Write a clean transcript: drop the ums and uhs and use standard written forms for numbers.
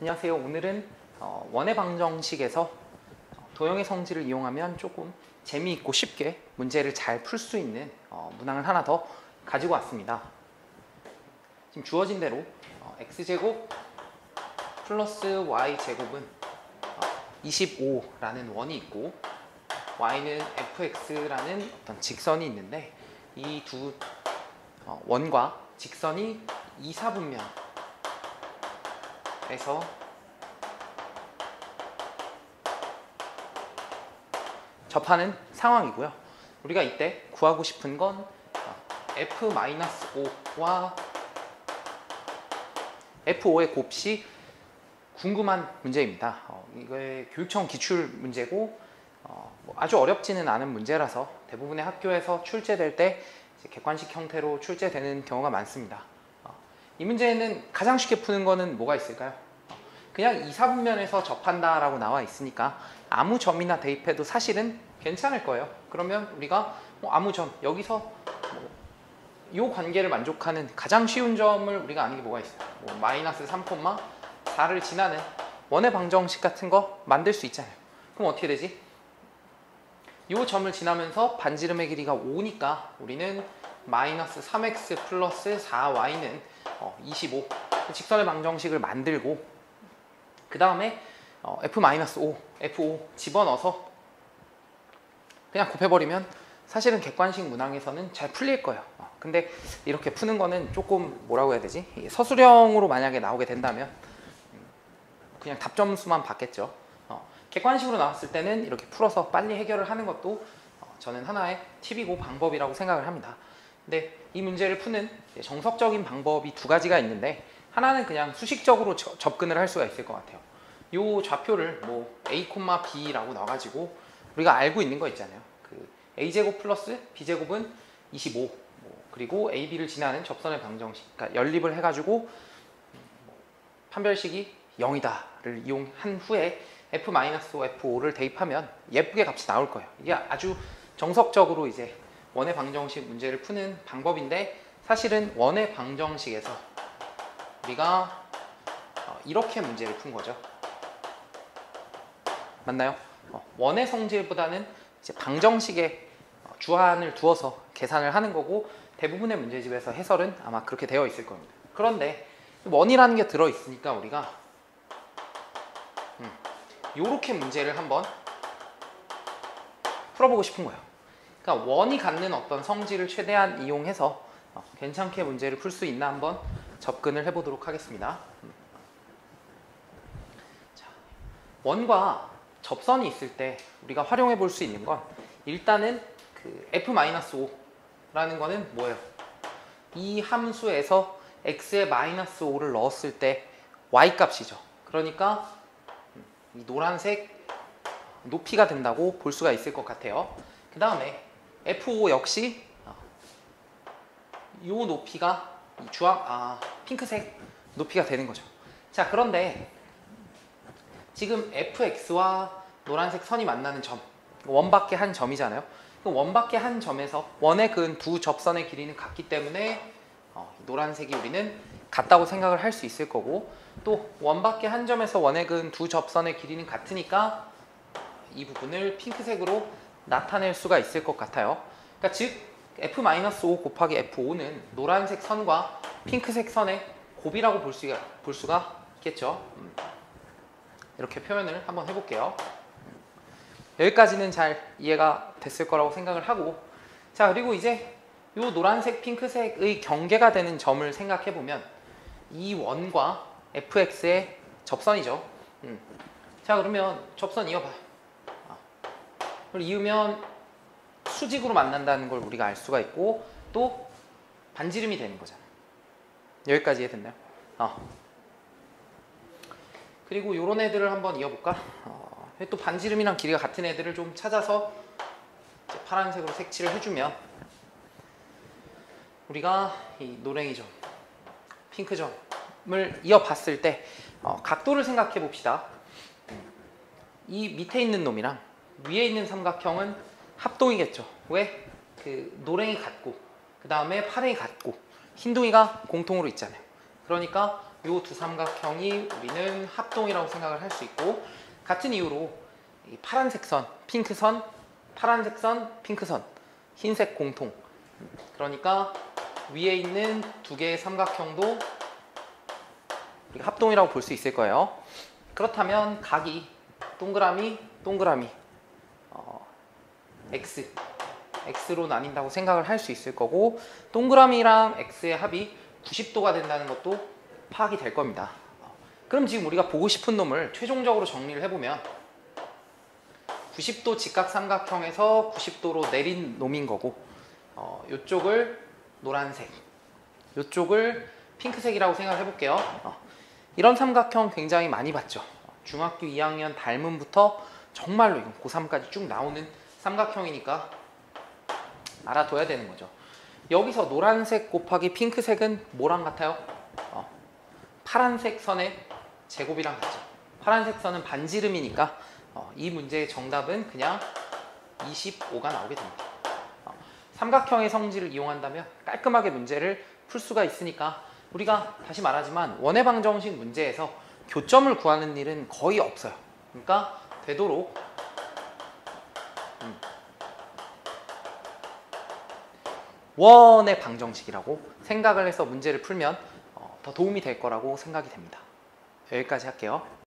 안녕하세요. 오늘은 원의 방정식에서 도형의 성질을 이용하면 조금 재미있고 쉽게 문제를 잘 풀 수 있는 문항을 하나 더 가지고 왔습니다. 지금 주어진 대로 x제곱 플러스 y제곱은 25라는 원이 있고 y는 fx라는 어떤 직선이 있는데 이 두 원과 직선이 이사분면에서 접하는 상황이고요. 우리가 이때 구하고 싶은 건 f-5와 f5의 곱이 궁금한 문제입니다. 이게 교육청 기출 문제고 아주 어렵지는 않은 문제라서 대부분의 학교에서 출제될 때 객관식 형태로 출제되는 경우가 많습니다. 이 문제는 가장 쉽게 푸는 거는 뭐가 있을까요? 그냥 이사분면에서 접한다 라고 나와 있으니까 아무 점이나 대입해도 사실은 괜찮을 거예요. 그러면 우리가 아무 점, 여기서 이 관계를 만족하는 가장 쉬운 점을 우리가 아는 게 뭐가 있어요? 마이너스 3,4를 지나는 원의 방정식 같은 거 만들 수 있잖아요. 그럼 어떻게 되지? 이 점을 지나면서 반지름의 길이가 5니까 우리는 마이너스 3x 플러스 4y는 25 직선의 방정식을 만들고 그 다음에 f-5, f5 집어넣어서 그냥 곱해버리면 사실은 객관식 문항에서는 잘 풀릴 거예요. 근데 이렇게 푸는 거는 조금 뭐라고 해야 되지? 서술형으로 만약에 나오게 된다면 그냥 답점수만 받겠죠. 객관식으로 나왔을 때는 이렇게 풀어서 빨리 해결을 하는 것도 저는 하나의 팁이고 방법이라고 생각을 합니다. 근데 이 문제를 푸는 정석적인 방법이 두 가지가 있는데 하나는 그냥 수식적으로 접근을 할 수가 있을 것 같아요. 이 좌표를 a, b라고 넣어가지고 우리가 알고 있는 거 있잖아요. 그 a제곱 플러스 b제곱은 25 그리고 ab를 지나는 접선의 방정식, 그러니까 연립을 해가지고 판별식이 0이다를 이용한 후에 f-5, f5를 대입하면 예쁘게 값이 나올 거예요. 이게 아주 정석적으로 이제 원의 방정식 문제를 푸는 방법인데 사실은 원의 방정식에서 우리가 이렇게 문제를 푼 거죠. 맞나요? 원의 성질보다는 이제 방정식에 주안을 두어서 계산을 하는 거고 대부분의 문제집에서 해설은 아마 그렇게 되어 있을 겁니다. 그런데 원이라는 게 들어있으니까 우리가 요렇게 문제를 한번 풀어보고 싶은 거예요. 그러니까 원이 갖는 어떤 성질을 최대한 이용해서 괜찮게 문제를 풀 수 있나 한번 접근을 해보도록 하겠습니다. 자, 원과 접선이 있을 때 우리가 활용해 볼 수 있는 건 일단은 그 f-5라는 거는 뭐예요? 이 함수에서 x에 마이너스 5를 넣었을 때 y 값이죠. 그러니까 이 노란색 높이가 된다고 볼 수가 있을 것 같아요. 그 다음에 f5 역시 이 높이가 핑크색 높이가 되는 거죠. 자, 그런데 지금 fx와 노란색 선이 만나는 점, 원밖에 한 점이잖아요. 그럼 원밖에 한 점에서 원에 그은 두 접선의 길이는 같기 때문에 노란색이 우리는 같다고 생각을 할 수 있을 거고 또 원밖에 한 점에서 원에 그은 두 접선의 길이는 같으니까 이 부분을 핑크색으로 나타낼 수가 있을 것 같아요. 그러니까 즉 f-5 곱하기 f5는 노란색 선과 핑크색 선의 곱이라고 볼 수가 있겠죠. 이렇게 표현을 한번 해볼게요. 여기까지는 잘 이해가 됐을 거라고 생각을 하고 자, 그리고 이제 이 노란색 핑크색의 경계가 되는 점을 생각해 보면 이 원과 fx의 접선이죠. 자, 그러면 접선 이어봐요. 그걸 이으면 수직으로 만난다는 걸 우리가 알 수가 있고 또 반지름이 되는 거잖아요. 여기까지 이해됐나요? 그리고 요런 애들을 한번 이어볼까? 또 반지름이랑 길이가 같은 애들을 좀 찾아서 이제 파란색으로 색칠을 해주면 우리가 이 노랭이 점, 핑크 점을 이어봤을 때 각도를 생각해 봅시다. 이 밑에 있는 놈이랑 위에 있는 삼각형은 합동이겠죠. 왜? 그 노랭이 같고 그 다음에 파랭이 같고 흰둥이가 공통으로 있잖아요. 그러니까 이 두 삼각형이 우리는 합동이라고 생각을 할 수 있고, 같은 이유로 이 파란색 선, 핑크 선, 파란색 선, 핑크 선, 흰색 공통. 그러니까 위에 있는 두 개의 삼각형도 우리가 합동이라고 볼 수 있을 거예요. 그렇다면 각이 동그라미, 동그라미, X로 나뉜다고 생각을 할 수 있을 거고, 동그라미랑 X의 합이 90도가 된다는 것도 파악이 될 겁니다. 그럼 지금 우리가 보고 싶은 놈을 최종적으로 정리를 해보면 90도 직각 삼각형에서 90도로 내린 놈인 거고, 이쪽을 노란색, 이쪽을 핑크색이라고 생각을 해볼게요. 이런 삼각형 굉장히 많이 봤죠. 중학교 2학년 달문부터 정말로 이건 고3까지 쭉 나오는 삼각형이니까 알아둬야 되는 거죠. 여기서 노란색 곱하기 핑크색은 뭐랑 같아요? 파란색 선의 제곱이랑 같죠. 파란색 선은 반지름이니까 이 문제의 정답은 그냥 25가 나오게 됩니다. 삼각형의 성질을 이용한다면 깔끔하게 문제를 풀 수가 있으니까, 우리가 다시 말하지만 원의 방정식 문제에서 교점을 구하는 일은 거의 없어요. 그러니까 되도록 원의 방정식이라고 생각을 해서 문제를 풀면 더 도움이 될 거라고 생각이 됩니다. 여기까지 할게요.